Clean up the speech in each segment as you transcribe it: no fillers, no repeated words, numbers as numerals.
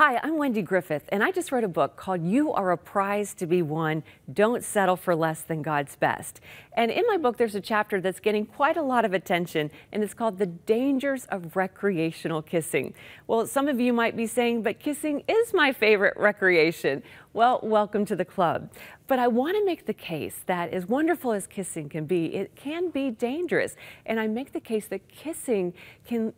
Hi, I'm Wendy Griffith, and I just wrote a book called You Are a Prize to Be Won. Don't Settle for Less Than God's Best. And in my book, there's a chapter that's getting quite a lot of attention, and it's called The Dangers of Recreational Kissing. Well, some of you might be saying, but kissing is my favorite recreation. Well, welcome to the club. But I want to make the case that as wonderful as kissing can be, it can be dangerous. And I make the case that kissing can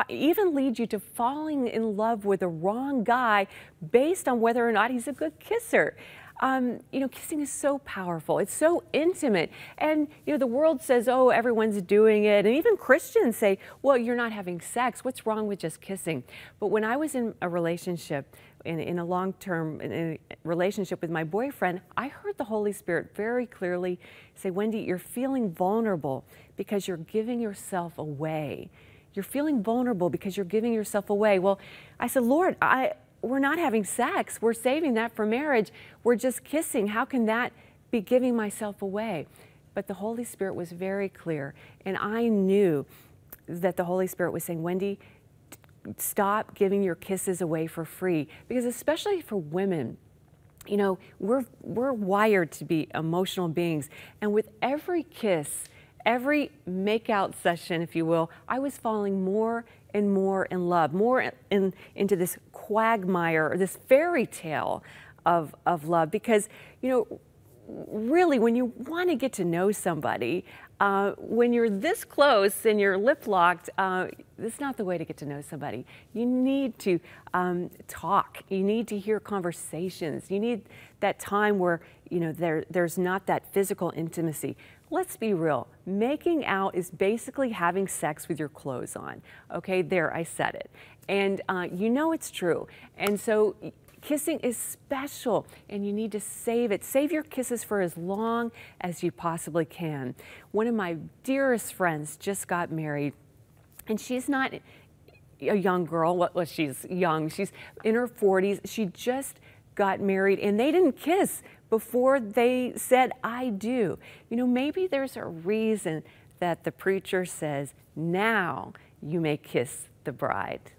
even lead you to falling in love with the wrong guy based on whether or not he's a good kisser. Kissing is so powerful. It's so intimate. And, the world says, oh, everyone's doing it. And even Christians say, well, you're not having sex. What's wrong with just kissing? But when I was in a relationship, in a long-term relationship with my boyfriend, I heard the Holy Spirit very clearly say, Wendy, you're feeling vulnerable because you're giving yourself away. You're feeling vulnerable because you're giving yourself away. Well, I said, Lord, we're not having sex. We're saving that for marriage. We're just kissing. How can that be giving myself away? But the Holy Spirit was very clear. And I knew that the Holy Spirit was saying, Wendy, stop giving your kisses away for free. Because especially for women, we're wired to be emotional beings. And with every kiss, every make-out session, if you will, I was falling more and more in love, more into this quagmire, or this fairy tale of love. Because, really, when you want to get to know somebody, when you're this close and you're lip-locked, it's not the way to get to know somebody. You need to talk. You need to hear conversations. You need that time where, there's not that physical intimacy. Let's be real. Making out is basically having sex with your clothes on. Okay, there, I said it. And it's true. And so kissing is special, and you need to save it. Save your kisses for as long as you possibly can. One of my dearest friends just got married, and she's not a young girl. Well, she's young. She's in her 40s. She just got married, and they didn't kiss before they said, I do. Maybe there's a reason that the preacher says, now you may kiss the bride.